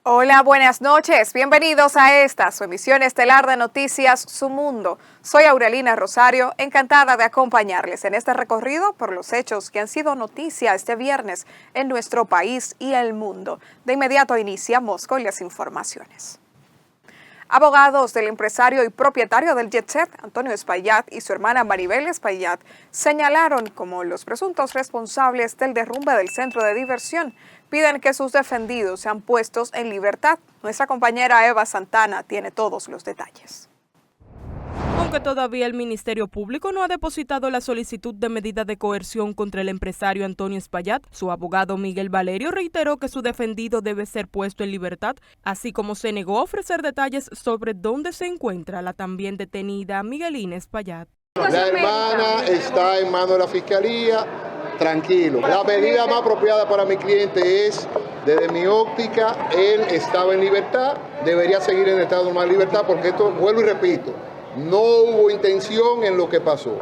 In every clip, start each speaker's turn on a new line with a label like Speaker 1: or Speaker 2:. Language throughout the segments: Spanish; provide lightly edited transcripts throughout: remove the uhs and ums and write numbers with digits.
Speaker 1: Hola, buenas noches. Bienvenidos a esta, su emisión estelar de Noticias Su Mundo. Soy Aurelina Rosario, encantada de acompañarles en este recorrido por los hechos que han sido noticia este viernes en nuestro país y el mundo. De inmediato iniciamos con las informaciones. Abogados del empresario y propietario del Jet Set, Antonio Espaillat, y su hermana Maribel Espaillat, señalaron como los presuntos responsables del derrumbe del centro de diversión. Piden que sus defendidos sean puestos en libertad. Nuestra compañera Eva Santana tiene todos los detalles.
Speaker 2: Aunque todavía el Ministerio Público no ha depositado la solicitud de medida de coerción contra el empresario Antonio Espaillat, su abogado Miguel Valerio reiteró que su defendido debe ser puesto en libertad, así como se negó a ofrecer detalles sobre dónde se encuentra la también detenida Miguelina Espaillat.
Speaker 3: La hermana está en manos de la Fiscalía, tranquilo. La medida más apropiada para mi cliente es, desde mi óptica, él estaba en libertad, debería seguir en estado normal de libertad, porque esto, vuelvo y repito, no hubo intención en lo que pasó.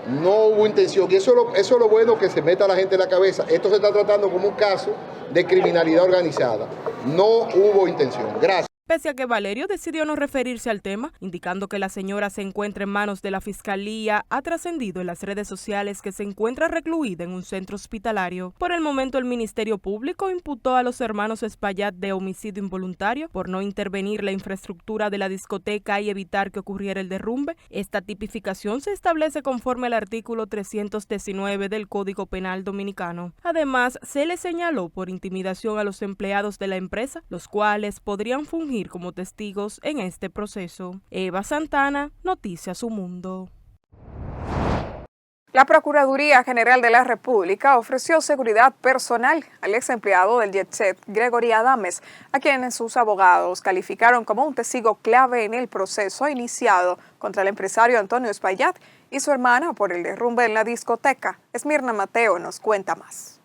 Speaker 3: No hubo intención. Y eso es lo bueno que se meta la gente en la cabeza. Esto se está tratando como un caso de criminalidad organizada. No hubo intención. Gracias.
Speaker 2: Pese a que Valerio decidió no referirse al tema, indicando que la señora se encuentra en manos de la Fiscalía, ha trascendido en las redes sociales que se encuentra recluida en un centro hospitalario. Por el momento, el Ministerio Público imputó a los hermanos Espaillat de homicidio involuntario por no intervenir la infraestructura de la discoteca y evitar que ocurriera el derrumbe. Esta tipificación se establece conforme al artículo 319 del Código Penal Dominicano. Además, se le señaló por intimidación a los empleados de la empresa, los cuales podrían fungir como testigos en este proceso. Eva Santana, Noticias Su Mundo.
Speaker 1: La Procuraduría General de la República ofreció seguridad personal al ex empleado del Jet Set, Gregory Adames, a quien sus abogados calificaron como un testigo clave en el proceso iniciado contra el empresario Antonio Espaillat y su hermana por el derrumbe en la discoteca. Esmirna Mateo nos cuenta más.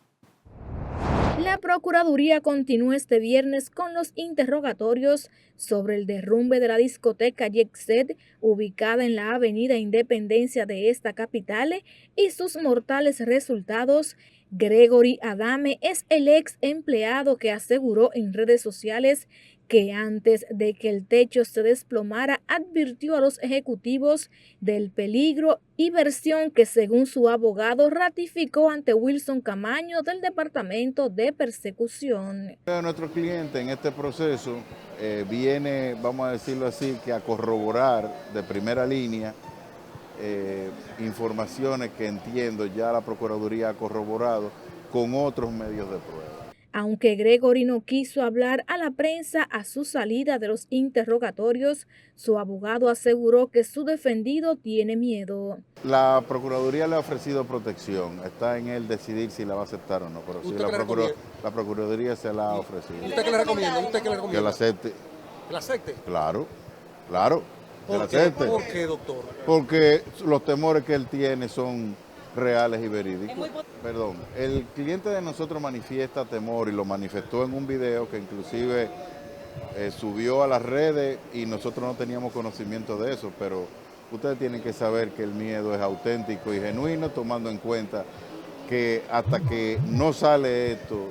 Speaker 4: La Procuraduría continúa este viernes con los interrogatorios sobre el derrumbe de la discoteca Jet Set, ubicada en la avenida Independencia de esta capital, y sus mortales resultados. Gregory Adame es el ex empleado que aseguró en redes sociales que antes de que el techo se desplomara advirtió a los ejecutivos del peligro, y versión que según su abogado ratificó ante Wilson Camaño del Departamento de Persecución.
Speaker 5: Nuestro cliente en este proceso viene, vamos a decirlo así, que a corroborar de primera línea informaciones que entiendo ya la Procuraduría ha corroborado con otros medios de prueba.
Speaker 4: Aunque Gregory no quiso hablar a la prensa a su salida de los interrogatorios, su abogado aseguró que su defendido tiene miedo.
Speaker 5: La Procuraduría le ha ofrecido protección, está en él decidir si la va a aceptar o no, pero sí la Procuraduría se la ha ofrecido.
Speaker 6: ¿Usted qué le recomienda?
Speaker 5: Que la acepte.
Speaker 6: ¿Que la acepte?
Speaker 5: Claro, claro, que la acepte.
Speaker 6: ¿Por qué, doctor?
Speaker 5: Porque los temores que él tiene son reales y verídicos. Perdón, el cliente de nosotros manifiesta temor y lo manifestó en un video que inclusive subió a las redes y nosotros no teníamos conocimiento de eso, pero ustedes tienen que saber que el miedo es auténtico y genuino, tomando en cuenta que hasta que no sale esto,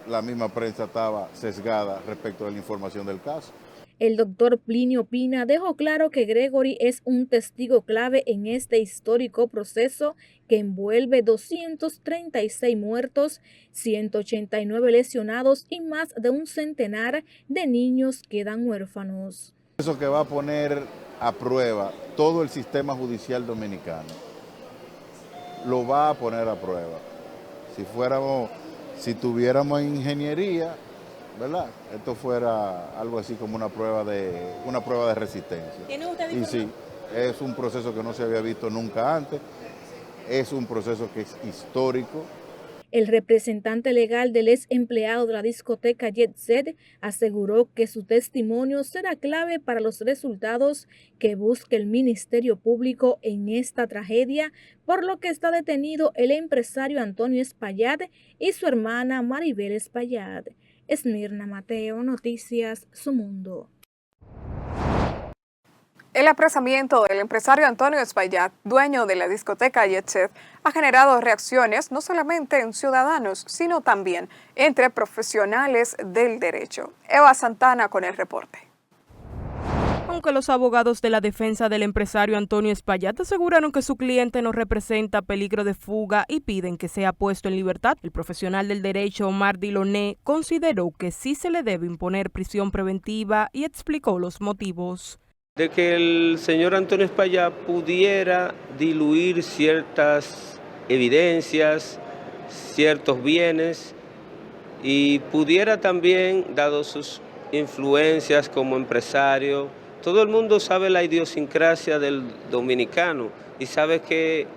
Speaker 5: la misma prensa estaba sesgada respecto a la información del caso.
Speaker 4: El doctor Plinio Pina dejó claro que Gregory es un testigo clave en este histórico proceso que envuelve 236 muertos, 189 lesionados y más de un centenar de niños quedan huérfanos.
Speaker 5: Eso que va a poner a prueba todo el sistema judicial dominicano, lo va a poner a prueba. Si tuviéramos ingeniería, ¿verdad? Esto fuera algo así como una prueba de resistencia.
Speaker 2: ¿Tiene usted
Speaker 5: y sí, es un proceso que no se había visto nunca antes, es un proceso que es histórico.
Speaker 4: El representante legal del ex empleado de la discoteca Jet Set aseguró que su testimonio será clave para los resultados que busque el Ministerio Público en esta tragedia, por lo que está detenido el empresario Antonio Espaillat y su hermana Maribel Espaillat. Esmirna Mateo, Noticias Su Mundo.
Speaker 1: El apresamiento del empresario Antonio Espaillat, dueño de la discoteca Jet Set, ha generado reacciones no solamente en ciudadanos, sino también entre profesionales del derecho. Eva Santana con el reporte.
Speaker 2: Aunque los abogados de la defensa del empresario Antonio Espaillat aseguraron que su cliente no representa peligro de fuga y piden que sea puesto en libertad, el profesional del derecho Omar Diloné consideró que sí se le debe imponer prisión preventiva y explicó los motivos.
Speaker 7: De que el señor Antonio Espaillat pudiera diluir ciertas evidencias, ciertos bienes y pudiera también, dado sus influencias como empresario, todo el mundo sabe la idiosincrasia del dominicano y sabe que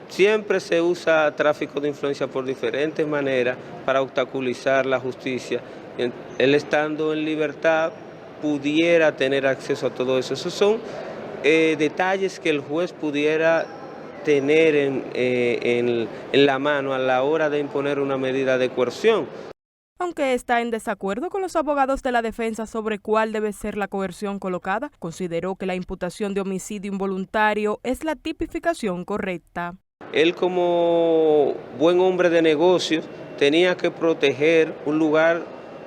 Speaker 7: siempre se usa tráfico de influencia por diferentes maneras para obstaculizar la justicia. Él estando en libertad pudiera tener acceso a todo eso. Esos son detalles que el juez pudiera tener en la mano a la hora de imponer una medida de coerción.
Speaker 2: Aunque está en desacuerdo con los abogados de la defensa sobre cuál debe ser la coerción colocada, consideró que la imputación de homicidio involuntario es la tipificación correcta.
Speaker 7: Él, como buen hombre de negocios, tenía que proteger un lugar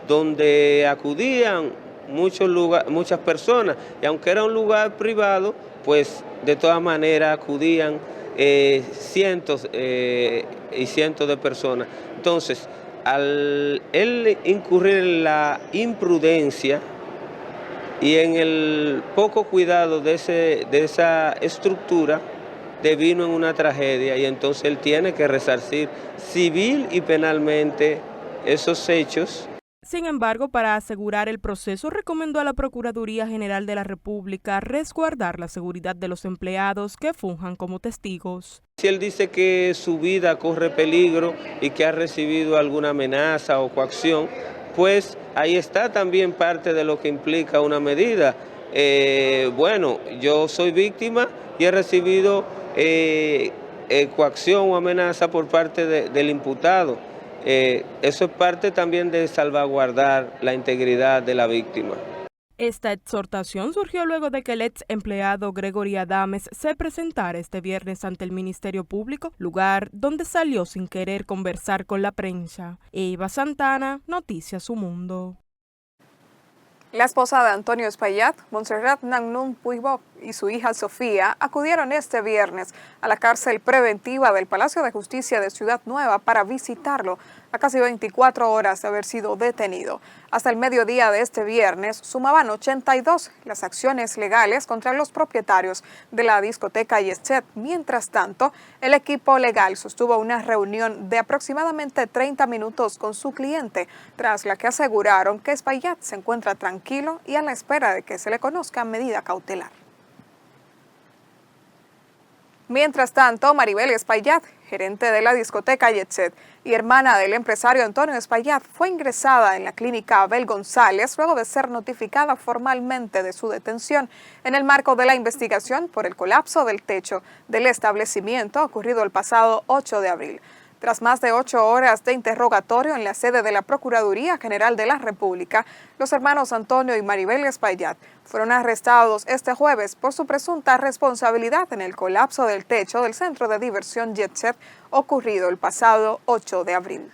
Speaker 7: donde acudían muchas personas, y aunque era un lugar privado, pues de todas maneras acudían cientos y cientos de personas. Entonces, al él incurrir en la imprudencia y en el poco cuidado de esa estructura, devino en una tragedia, y entonces él tiene que resarcir civil y penalmente esos hechos.
Speaker 2: Sin embargo, para asegurar el proceso, recomendó a la Procuraduría General de la República resguardar la seguridad de los empleados que funjan como testigos.
Speaker 7: Si él dice que su vida corre peligro y que ha recibido alguna amenaza o coacción, pues ahí está también parte de lo que implica una medida. Bueno, yo soy víctima y he recibido coacción o amenaza por parte del imputado. Eso es parte también de salvaguardar la integridad de la víctima.
Speaker 2: Esta exhortación surgió luego de que el ex empleado Gregory Adames se presentara este viernes ante el Ministerio Público, lugar donde salió sin querer conversar con la prensa. Eva Santana, Noticias Su Mundo.
Speaker 1: La esposa de Antonio Espaillat, Montserrat Nangnum Puigbop, y su hija Sofía acudieron este viernes a la cárcel preventiva del Palacio de Justicia de Ciudad Nueva para visitarlo a casi 24 horas de haber sido detenido. Hasta el mediodía de este viernes sumaban 82 las acciones legales contra los propietarios de la discoteca Jet Set. Mientras tanto, el equipo legal sostuvo una reunión de aproximadamente 30 minutos con su cliente, tras la que aseguraron que Espaillat se encuentra tranquilo y a la espera de que se le conozca medida cautelar. Mientras tanto, Maribel Espaillat, gerente de la discoteca Jet Set y hermana del empresario Antonio Espaillat, fue ingresada en la clínica Abel González luego de ser notificada formalmente de su detención en el marco de la investigación por el colapso del techo del establecimiento ocurrido el pasado 8 de abril. Tras más de 8 horas de interrogatorio en la sede de la Procuraduría General de la República, los hermanos Antonio y Maribel Espaillat fueron arrestados este jueves por su presunta responsabilidad en el colapso del techo del centro de diversión Jet Set ocurrido el pasado 8 de abril.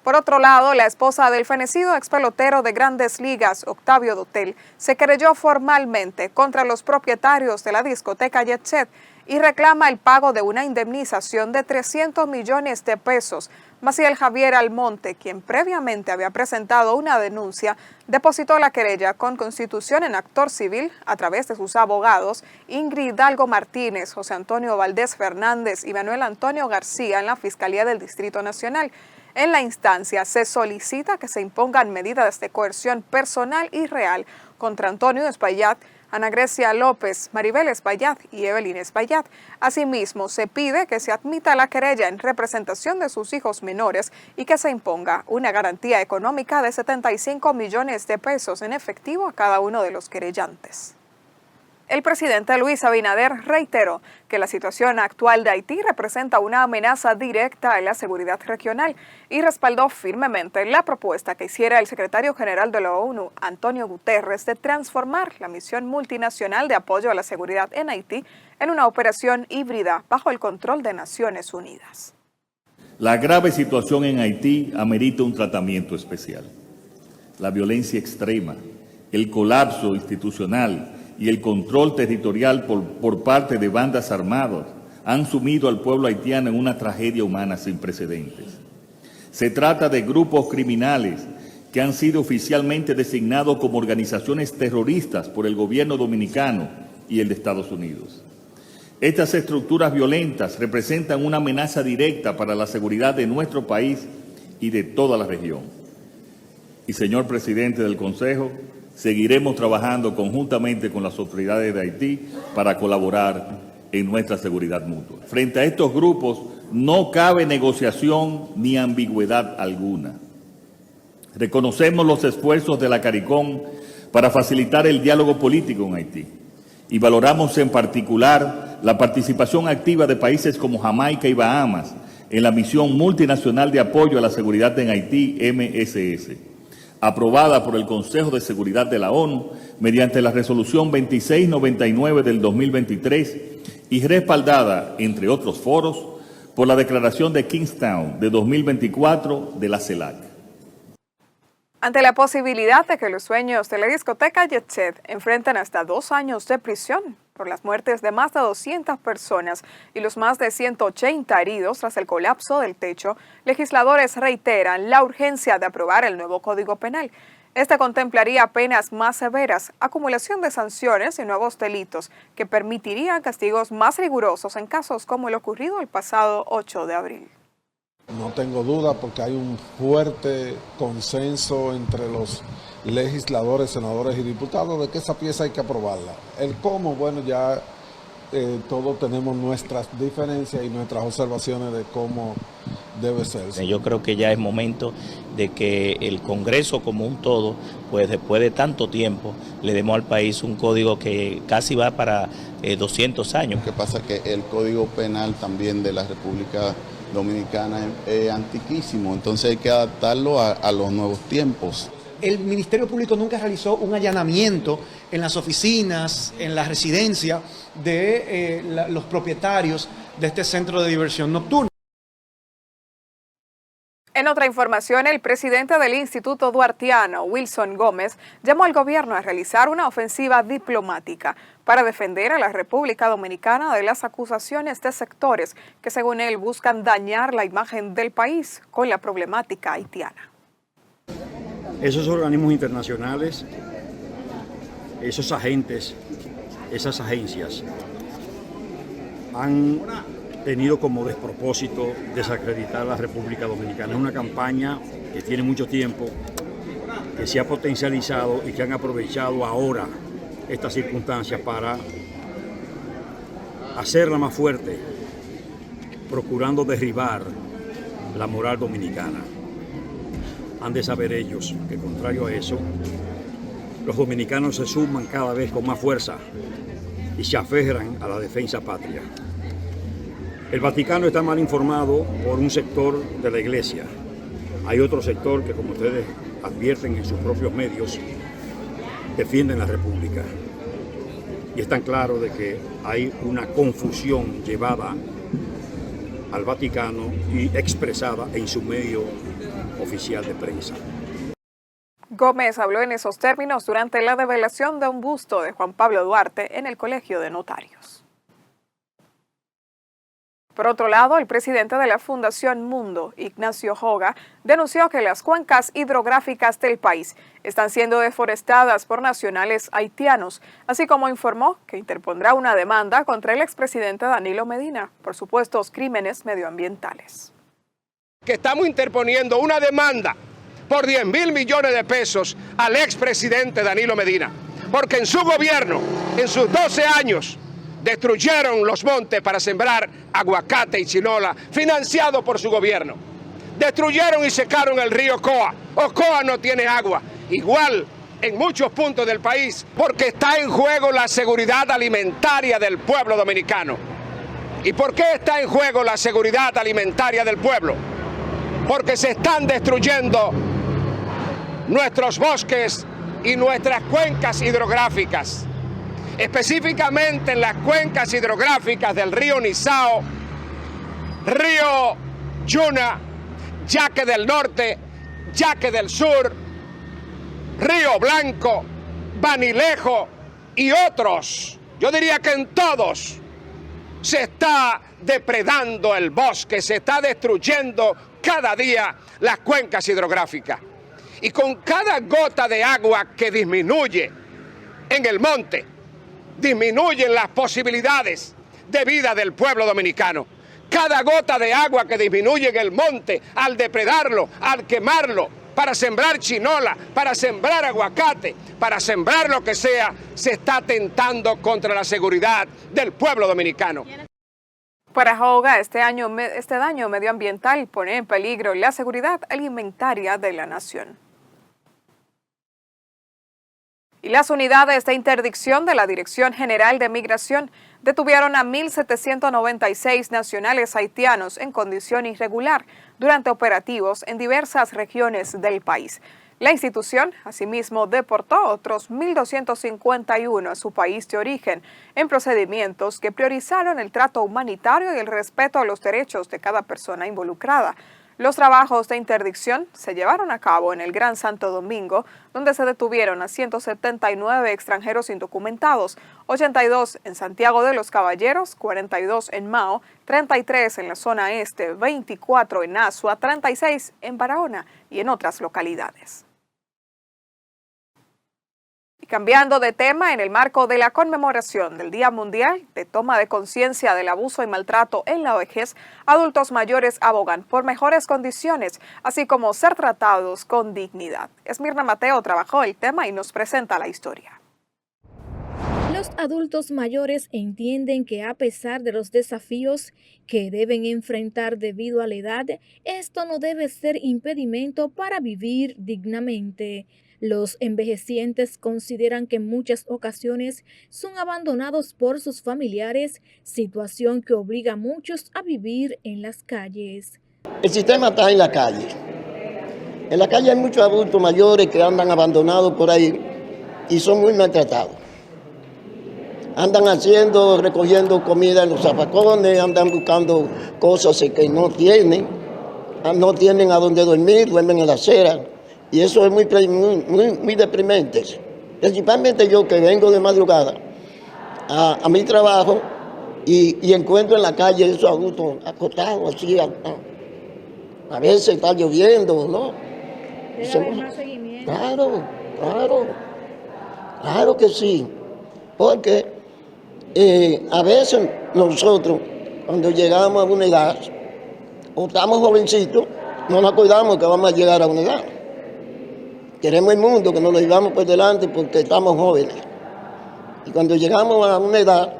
Speaker 1: Por otro lado, la esposa del fenecido expelotero de Grandes Ligas, Octavio Dotel, se querelló formalmente contra los propietarios de la discoteca Jet Set y reclama el pago de una indemnización de 300 millones de pesos. Maciel Javier Almonte, quien previamente había presentado una denuncia, depositó la querella con constitución en actor civil a través de sus abogados Ingrid Hidalgo Martínez, José Antonio Valdés Fernández y Manuel Antonio García en la Fiscalía del Distrito Nacional. En la instancia se solicita que se impongan medidas de coerción personal y real contra Antonio Espaillat, Ana Grecia López, Maribel Espaillat y Evelyn Espaillat. Asimismo, se pide que se admita la querella en representación de sus hijos menores y que se imponga una garantía económica de 75 millones de pesos en efectivo a cada uno de los querellantes. El presidente Luis Abinader reiteró que la situación actual de Haití representa una amenaza directa a la seguridad regional y respaldó firmemente la propuesta que hiciera el secretario general de la ONU, Antonio Guterres, de transformar la misión multinacional de apoyo a la seguridad en Haití en una operación híbrida bajo el control de Naciones Unidas.
Speaker 8: La grave situación en Haití amerita un tratamiento especial. La violencia extrema, el colapso institucional y el control territorial por parte de bandas armadas han sumido al pueblo haitiano en una tragedia humana sin precedentes. Se trata de grupos criminales que han sido oficialmente designados como organizaciones terroristas por el gobierno dominicano y el de Estados Unidos. Estas estructuras violentas representan una amenaza directa para la seguridad de nuestro país y de toda la región. Y, señor presidente del Consejo, seguiremos trabajando conjuntamente con las autoridades de Haití para colaborar en nuestra seguridad mutua. Frente a estos grupos no cabe negociación ni ambigüedad alguna. Reconocemos los esfuerzos de la CARICOM para facilitar el diálogo político en Haití y valoramos en particular la participación activa de países como Jamaica y Bahamas en la misión multinacional de apoyo a la seguridad en Haití, MSS, aprobada por el Consejo de Seguridad de la ONU mediante la resolución 2699 del 2023 y respaldada, entre otros foros, por la declaración de Kingstown de 2024 de la CELAC.
Speaker 1: Ante la posibilidad de que los dueños de la discoteca Jet Set enfrenten hasta 2 años de prisión por las muertes de más de 200 personas y los más de 180 heridos tras el colapso del techo, legisladores reiteran la urgencia de aprobar el nuevo Código Penal. Este contemplaría penas más severas, acumulación de sanciones y nuevos delitos que permitirían castigos más rigurosos en casos como el ocurrido el pasado 8 de abril.
Speaker 9: No tengo duda porque hay un fuerte consenso entre los legisladores, senadores y diputados de que esa pieza hay que aprobarla. El cómo, bueno, ya todos tenemos nuestras diferencias y nuestras observaciones de cómo debe ser.
Speaker 10: Yo creo que ya es momento de que el Congreso como un todo, pues después de tanto tiempo, le demos al país un código que casi va para 200 años.
Speaker 5: Lo que pasa es que el Código Penal también de la República Dominicana es antiquísimo, entonces hay que adaptarlo a los nuevos tiempos.
Speaker 11: El Ministerio Público nunca realizó un allanamiento en las oficinas, en la residencia de los propietarios de este centro de diversión nocturna.
Speaker 1: En otra información, el presidente del Instituto Duartiano, Wilson Gómez, llamó al gobierno a realizar una ofensiva diplomática para defender a la República Dominicana de las acusaciones de sectores que, según él, buscan dañar la imagen del país con la problemática haitiana.
Speaker 12: Esos organismos internacionales, esos agentes, esas agencias han tenido como despropósito desacreditar a la República Dominicana. Es una campaña que tiene mucho tiempo, que se ha potencializado y que han aprovechado ahora estas circunstancias para hacerla más fuerte, procurando derribar la moral dominicana. Han de saber ellos que, contrario a eso, los dominicanos se suman cada vez con más fuerza y se aferran a la defensa patria. El Vaticano está mal informado por un sector de la Iglesia. Hay otro sector que, como ustedes advierten en sus propios medios, defienden la República. Y es tan claro de que hay una confusión llevada al Vaticano y expresada en su medio oficial de prensa.
Speaker 1: Gómez habló en esos términos durante la develación de un busto de Juan Pablo Duarte en el Colegio de Notarios. Por otro lado, el presidente de la Fundación Mundo, Ignacio Joga, denunció que las cuencas hidrográficas del país están siendo deforestadas por nacionales haitianos, así como informó que interpondrá una demanda contra el expresidente Danilo Medina por supuestos crímenes medioambientales.
Speaker 13: Que estamos interponiendo una demanda por 10.000 millones de pesos al expresidente Danilo Medina, porque en su gobierno, en sus 12 años, destruyeron los montes para sembrar aguacate y chinola, financiado por su gobierno. Destruyeron y secaron el río Coa. Ocoa no tiene agua. Igual en muchos puntos del país, porque está en juego la seguridad alimentaria del pueblo dominicano. ¿Y por qué está en juego la seguridad alimentaria del pueblo? Porque se están destruyendo nuestros bosques y nuestras cuencas hidrográficas, específicamente en las cuencas hidrográficas del río Nizao, río Yuna, Yaque del Norte, Yaque del Sur, Río Blanco, Banilejo y otros. Yo diría que en todos se está depredando el bosque, se está destruyendo cada día las cuencas hidrográficas. Y con cada gota de agua que disminuye en el monte, disminuyen las posibilidades de vida del pueblo dominicano. Cada gota de agua que disminuye en el monte, al depredarlo, al quemarlo, para sembrar chinola, para sembrar aguacate, para sembrar lo que sea, se está atentando contra la seguridad del pueblo dominicano.
Speaker 1: Para Joga, este daño medioambiental pone en peligro la seguridad alimentaria de la nación. Y las unidades de interdicción de la Dirección General de Migración detuvieron a 1.796 nacionales haitianos en condición irregular durante operativos en diversas regiones del país. La institución, asimismo, deportó a otros 1.251 a su país de origen en procedimientos que priorizaron el trato humanitario y el respeto a los derechos de cada persona involucrada. Los trabajos de interdicción se llevaron a cabo en el Gran Santo Domingo, donde se detuvieron a 179 extranjeros indocumentados, 82 en Santiago de los Caballeros, 42 en Mao, 33 en la zona este, 24 en Asua, 36 en Barahona y en otras localidades. Cambiando de tema, en el marco de la conmemoración del Día Mundial de Toma de Conciencia del Abuso y Maltrato en la Vejez, adultos mayores abogan por mejores condiciones, así como ser tratados con dignidad. Esmirna Mateo trabajó el tema y nos presenta la historia.
Speaker 4: Los adultos mayores entienden que a pesar de los desafíos que deben enfrentar debido a la edad, esto no debe ser impedimento para vivir dignamente. Los envejecientes consideran que en muchas ocasiones son abandonados por sus familiares, situación que obliga a muchos a vivir en las calles.
Speaker 14: El sistema está en la calle. En la calle hay muchos adultos mayores que andan abandonados por ahí y son muy maltratados. Andan recogiendo comida en los zapacones, andan buscando cosas que no tienen a dónde dormir, duermen en la acera. Y eso es muy deprimente. Principalmente yo que vengo de madrugada a mi trabajo y encuentro en la calle esos adultos acostados así. A veces está lloviendo, ¿no? ¿Debe haber más seguimiento? Claro que sí. Porque a veces nosotros, cuando llegamos a una edad, o estamos jovencitos, no nos acordamos que vamos a llegar a una edad. Queremos el mundo, que nos lo llevamos por delante porque estamos jóvenes. Y cuando llegamos a una edad,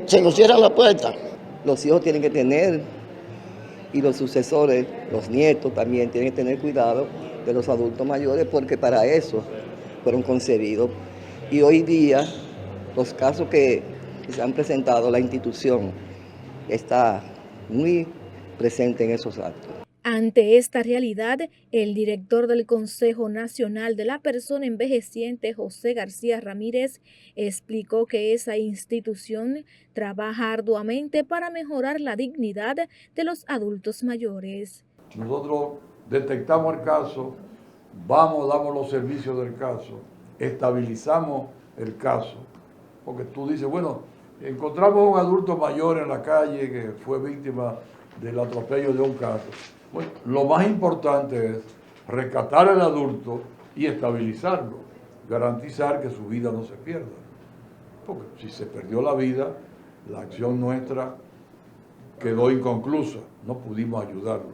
Speaker 14: se nos cierra la puerta.
Speaker 15: Los hijos tienen que tener, y los sucesores, los nietos también, tienen que tener cuidado de los adultos mayores porque para eso fueron concebidos. Y hoy día, los casos que se han presentado, la institución está muy presente en esos actos.
Speaker 4: Ante esta realidad, el director del Consejo Nacional de la Persona Envejeciente, José García Ramírez, explicó que esa institución trabaja arduamente para mejorar la dignidad de los adultos mayores.
Speaker 16: Nosotros detectamos el caso, damos los servicios del caso, estabilizamos el caso, porque tú dices, bueno, encontramos un adulto mayor en la calle que fue víctima del atropello de un carro. Bueno, lo más importante es rescatar al adulto y estabilizarlo, garantizar que su vida no se pierda. Porque si se perdió la vida, la acción nuestra quedó inconclusa, no pudimos ayudarlo.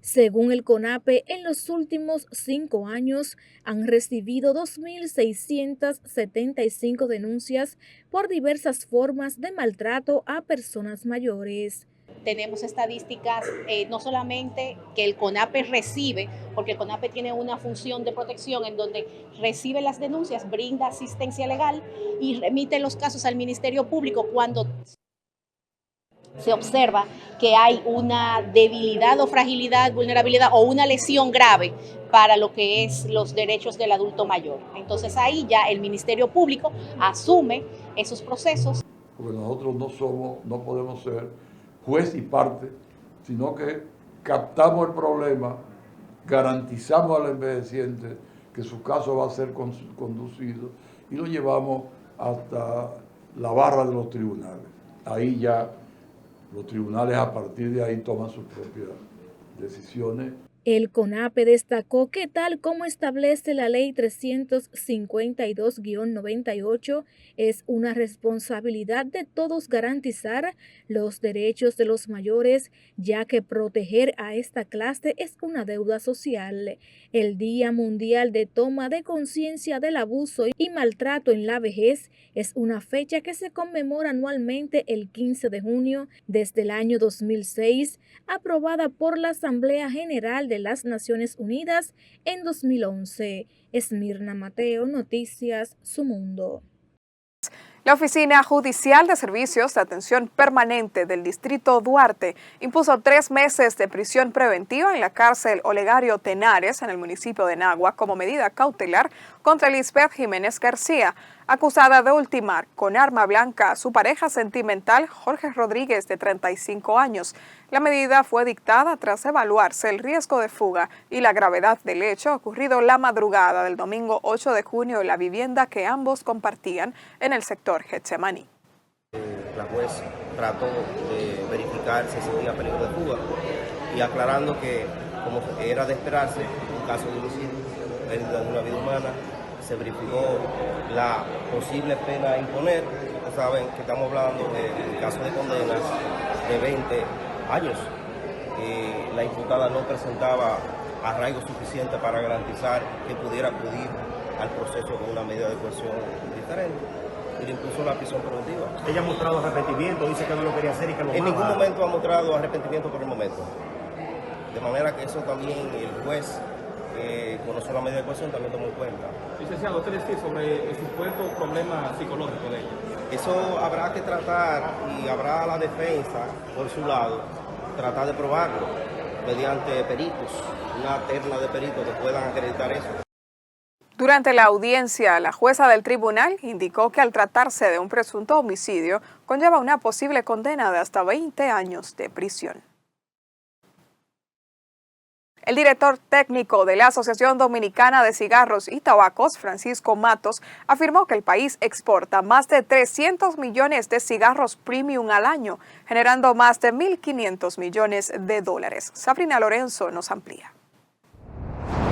Speaker 4: Según el CONAPE, en los últimos 5 años han recibido 2.675 denuncias por diversas formas de maltrato a personas mayores.
Speaker 17: Tenemos estadísticas no solamente que el CONAPE recibe, porque el CONAPE tiene una función de protección en donde recibe las denuncias, brinda asistencia legal y remite los casos al Ministerio Público cuando se observa que hay una debilidad o fragilidad, vulnerabilidad o una lesión grave para lo que es los derechos del adulto mayor. Entonces ahí ya el Ministerio Público asume esos procesos.
Speaker 16: Porque nosotros no podemos ser juez y parte, sino que captamos el problema, garantizamos al envejeciente que su caso va a ser conducido y lo llevamos hasta la barra de los tribunales. Ahí ya los tribunales a partir de ahí toman sus propias decisiones.
Speaker 4: El CONAPE destacó que tal como establece la Ley 352-98, es una responsabilidad de todos garantizar los derechos de los mayores, ya que proteger a esta clase es una deuda social. El Día Mundial de Toma de Conciencia del Abuso y Maltrato en la Vejez es una fecha que se conmemora anualmente el 15 de junio desde el año 2006, aprobada por la Asamblea General de las Naciones Unidas en 2011. Esmirna Mateo, Noticias Su Mundo.
Speaker 1: La Oficina Judicial de Servicios de Atención Permanente del Distrito Duarte impuso 3 meses de prisión preventiva en la cárcel Olegario Tenares en el municipio de Nagua como medida cautelar contra Lisbeth Jiménez García, acusada de ultimar con arma blanca a su pareja sentimental Jorge Rodríguez, de 35 años. La medida fue dictada tras evaluarse el riesgo de fuga y la gravedad del hecho ocurrido la madrugada del domingo 8 de junio en la vivienda que ambos compartían en el sector Getsemaní.
Speaker 18: La juez trató de verificar si existía peligro de fuga y aclarando que, como era de esperarse, un caso de homicidio, pérdida de una vida humana, se verificó la posible pena a imponer. Ustedes saben que estamos hablando de casos de condenas de 20 años. La imputada no presentaba arraigo suficiente para garantizar que pudiera acudir al proceso con una medida de coerción diferente. Y le impuso la prisión preventiva.
Speaker 19: ¿Ella ha mostrado arrepentimiento? Dice que no lo quería hacer y que lo
Speaker 18: En
Speaker 19: amaba.
Speaker 18: ningún momento ha mostrado arrepentimiento por el momento. De manera que eso también el juez conoció la medida de coerción, también tomó en cuenta.
Speaker 20: Licenciado, ¿qué decir sobre el supuesto problema psicológico de ella?
Speaker 18: Eso habrá que tratar y habrá la defensa, por su lado, tratar de probarlo mediante peritos, una terna de peritos que puedan acreditar eso.
Speaker 1: Durante la audiencia, la jueza del tribunal indicó que al tratarse de un presunto homicidio, conlleva una posible condena de hasta 20 años de prisión. El director técnico de la Asociación Dominicana de Cigarros y Tabacos, Francisco Matos, afirmó que el país exporta más de 300 millones de cigarros premium al año, generando más de 1.500 millones de dólares. Sabrina Lorenzo nos amplía.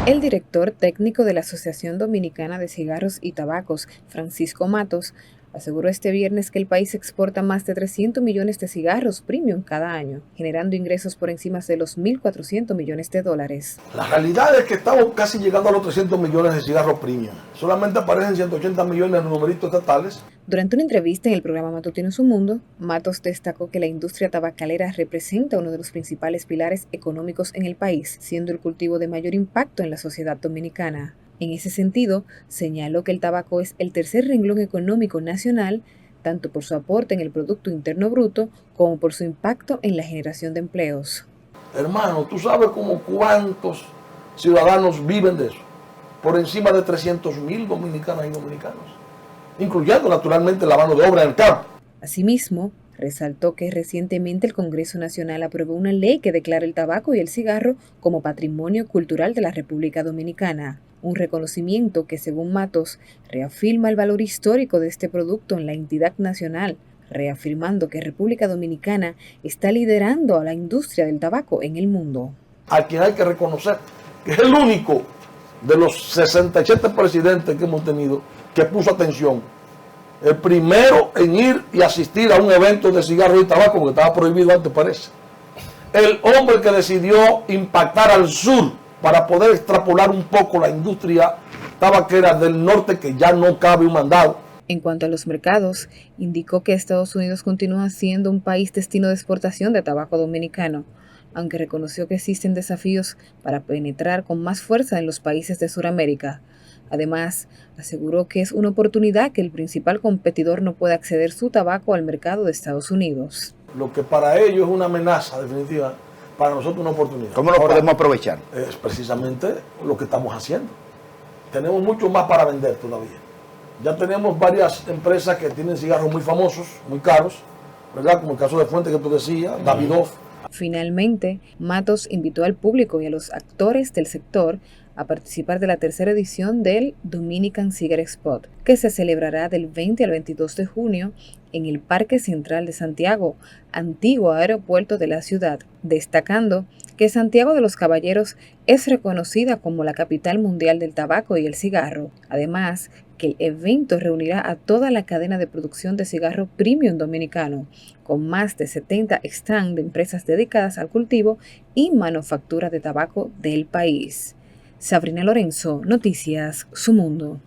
Speaker 21: El director técnico de la Asociación Dominicana de Cigarros y Tabacos, Francisco Matos, aseguró este viernes que el país exporta más de 300 millones de cigarros premium cada año, generando ingresos por encima de los 1.400 millones de dólares.
Speaker 22: La realidad es que estamos casi llegando a los 300 millones de cigarros premium. Solamente aparecen 180 millones en los numeritos estatales.
Speaker 21: Durante una entrevista en el programa Matutino Su Mundo, Matos destacó que la industria tabacalera representa uno de los principales pilares económicos en el país, siendo el cultivo de mayor impacto en la sociedad dominicana. En ese sentido, señaló que el tabaco es el tercer renglón económico nacional, tanto por su aporte en el Producto Interno Bruto como por su impacto en la generación de empleos.
Speaker 22: Hermano, ¿tú sabes como cuántos ciudadanos viven de eso? Por encima de 300.000 dominicanas y dominicanos, incluyendo naturalmente la mano de obra en el campo.
Speaker 21: Asimismo, resaltó que recientemente el Congreso Nacional aprobó una ley que declara el tabaco y el cigarro como patrimonio cultural de la República Dominicana. Un reconocimiento que, según Matos, reafirma el valor histórico de este producto en la entidad nacional, reafirmando que República Dominicana está liderando a la industria del tabaco en el mundo.
Speaker 22: A quien hay que reconocer que es el único de los 67 presidentes que hemos tenido que puso atención. El primero en ir y asistir a un evento de cigarros y tabaco, porque estaba prohibido antes, parece. El hombre que decidió impactar al sur para poder extrapolar un poco la industria tabaquera del norte, que ya no cabe un mandado.
Speaker 21: En cuanto a los mercados, indicó que Estados Unidos continúa siendo un país destino de exportación de tabaco dominicano, aunque reconoció que existen desafíos para penetrar con más fuerza en los países de Sudamérica. Además, aseguró que es una oportunidad que el principal competidor no pueda acceder su tabaco al mercado de Estados Unidos.
Speaker 22: Lo que para ellos es una amenaza definitiva, para nosotros una oportunidad.
Speaker 3: ¿Cómo lo podemos aprovechar?
Speaker 22: Es precisamente lo que estamos haciendo. Tenemos mucho más para vender todavía. Ya tenemos varias empresas que tienen cigarros muy famosos, muy caros, ¿verdad? Como el caso de Fuente que tú decías, Davidoff.
Speaker 21: Finalmente, Matos invitó al público y a los actores del sector a participar de la tercera edición del Dominican Cigar Spot, que se celebrará del 20 al 22 de junio en el Parque Central de Santiago, antiguo aeropuerto de la ciudad, destacando que Santiago de los Caballeros es reconocida como la capital mundial del tabaco y el cigarro. Además, que el evento reunirá a toda la cadena de producción de cigarro premium dominicano, con más de 70 stands de empresas dedicadas al cultivo y manufactura de tabaco del país. Sabrina Lorenzo, Noticias Su Mundo.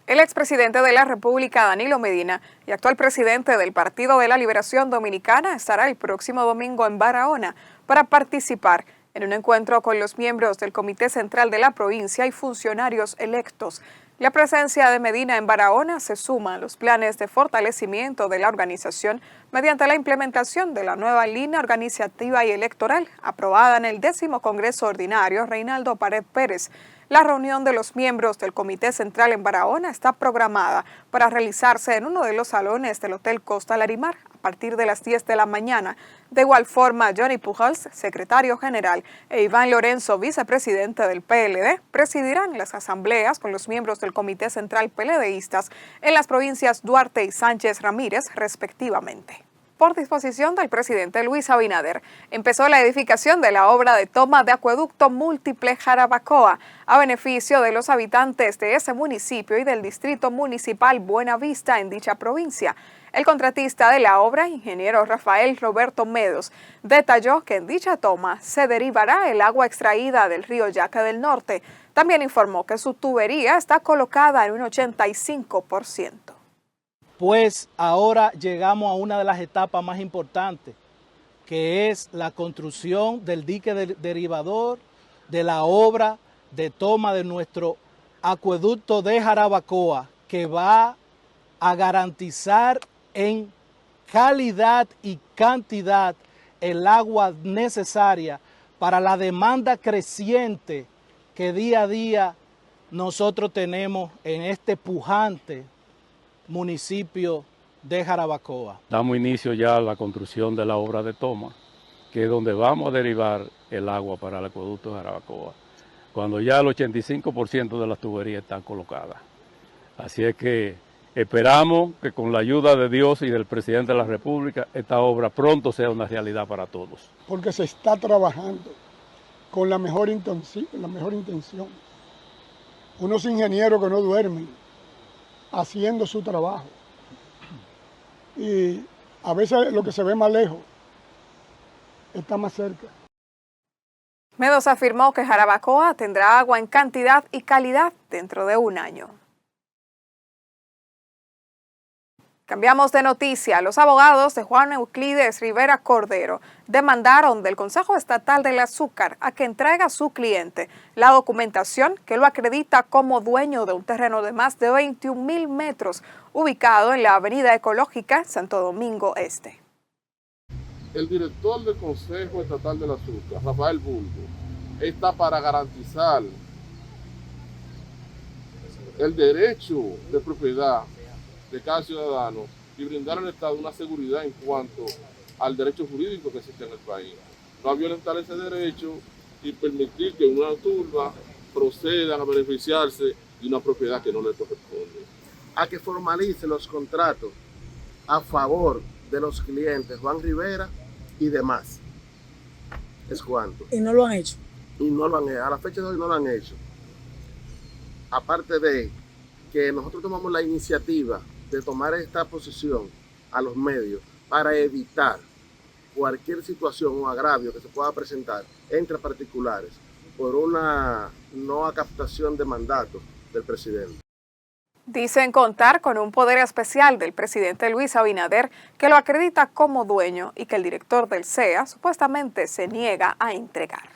Speaker 1: El expresidente de la República, Danilo Medina, y actual presidente del Partido de la Liberación Dominicana, estará el próximo domingo en Barahona para participar en un encuentro con los miembros del Comité Central de la provincia y funcionarios electos. La presencia de Medina en Barahona se suma a los planes de fortalecimiento de la organización mediante la implementación de la nueva línea organizativa y electoral aprobada en el 10º Congreso Ordinario Reinaldo Pared Pérez. La reunión de los miembros del Comité Central en Barahona está programada para realizarse en uno de los salones del Hotel Costa Larimar a partir de las 10 de la mañana. De igual forma, Johnny Pujols, secretario general, e Iván Lorenzo, vicepresidente del PLD, presidirán las asambleas con los miembros del Comité Central PLDistas en las provincias Duarte y Sánchez Ramírez, respectivamente. Por disposición del presidente Luis Abinader, empezó la edificación de la obra de toma de acueducto múltiple Jarabacoa, a beneficio de los habitantes de ese municipio y del distrito municipal Buenavista en dicha provincia. El contratista de la obra, ingeniero Rafael Roberto Medos, detalló que en dicha toma se derivará el agua extraída del río Yaque del Norte. También informó que su tubería está colocada en un 85%.
Speaker 6: Pues ahora llegamos a una de las etapas más importantes, que es la construcción del dique derivador, de la obra de toma de nuestro acueducto de Jarabacoa, que va a garantizar en calidad y cantidad el agua necesaria para la demanda creciente que día a día nosotros tenemos en este pujante municipio de Jarabacoa.
Speaker 23: Damos inicio ya a la construcción de la obra de toma, que es donde vamos a derivar el agua para el acueducto de Jarabacoa, cuando ya el 85% de las tuberías están colocadas. Así es que esperamos que con la ayuda de Dios y del presidente de la República, esta obra pronto sea una realidad para todos.
Speaker 24: Porque se está trabajando con la mejor intención. Unos ingenieros que no duermen, haciendo su trabajo. Y a veces lo que se ve más lejos está más cerca.
Speaker 1: Medos afirmó que Jarabacoa tendrá agua en cantidad y calidad dentro de un año. Cambiamos de noticia. Los abogados de Juan Euclides Rivera Cordero demandaron del Consejo Estatal del Azúcar a que entregue a su cliente la documentación que lo acredita como dueño de un terreno de más de 21.000 metros ubicado en la Avenida Ecológica, Santo Domingo Este.
Speaker 25: El director del Consejo Estatal del Azúcar, Rafael Bulbo, está para garantizar el derecho de propiedad de cada ciudadano y brindar al Estado una seguridad en cuanto al derecho jurídico que existe en el país. No violentar ese derecho y permitir que una turba procedan a beneficiarse de una propiedad que no le corresponde.
Speaker 26: A que formalice los contratos a favor de los clientes Juan Rivera y demás. Es cuanto.
Speaker 27: ¿Y no lo han hecho?
Speaker 26: Y no lo han hecho. A la fecha de hoy no lo han hecho. Aparte de que nosotros tomamos la iniciativa de tomar esta posición a los medios para evitar cualquier situación o agravio que se pueda presentar entre particulares por una no captación de mandato del presidente.
Speaker 1: Dicen contar con un poder especial del presidente Luis Abinader que lo acredita como dueño y que el director del CEA supuestamente se niega a entregar.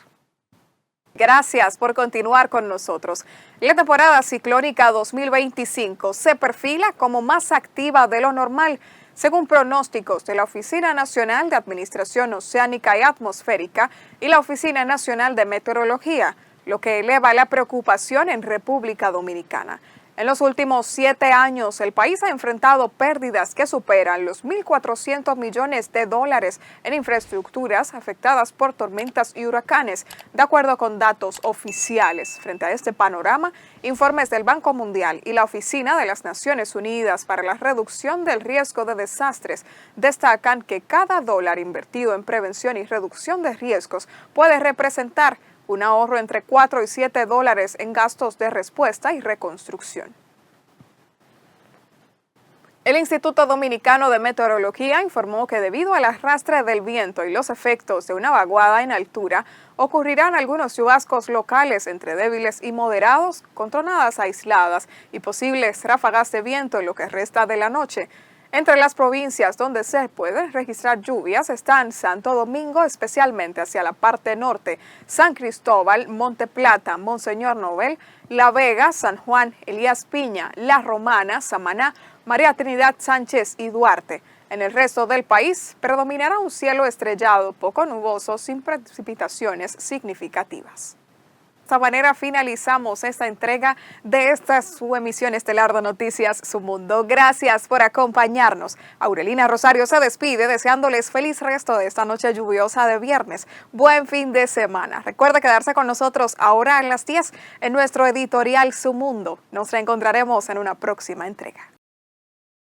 Speaker 1: Gracias por continuar con nosotros. La temporada ciclónica 2025 se perfila como más activa de lo normal, según pronósticos de la Oficina Nacional de Administración Oceánica y Atmosférica y la Oficina Nacional de Meteorología, lo que eleva la preocupación en República Dominicana. En los últimos 7 años, el país ha enfrentado pérdidas que superan los 1.400 millones de dólares en infraestructuras afectadas por tormentas y huracanes, de acuerdo con datos oficiales. Frente a este panorama, informes del Banco Mundial y la Oficina de las Naciones Unidas para la Reducción del Riesgo de Desastres destacan que cada dólar invertido en prevención y reducción de riesgos puede representar un ahorro entre 4 y 7 dólares en gastos de respuesta y reconstrucción. El Instituto Dominicano de Meteorología informó que debido al arrastre del viento y los efectos de una vaguada en altura, ocurrirán algunos chubascos locales entre débiles y moderados, con tronadas aisladas y posibles ráfagas de viento en lo que resta de la noche. Entre las provincias donde se pueden registrar lluvias están Santo Domingo, especialmente hacia la parte norte, San Cristóbal, Monte Plata, Monseñor Novel, La Vega, San Juan, Elías Piña, La Romana, Samaná, María Trinidad Sánchez y Duarte. En el resto del país predominará un cielo estrellado, poco nuboso, sin precipitaciones significativas. De esta manera finalizamos esta entrega de esta su emisión estelar de Noticias Su Mundo. Gracias por acompañarnos. Aurelina Rosario se despide deseándoles feliz resto de esta noche lluviosa de viernes. Buen fin de semana. Recuerde quedarse con nosotros ahora a las 10 en nuestro editorial Su Mundo. Nos reencontraremos en una próxima entrega.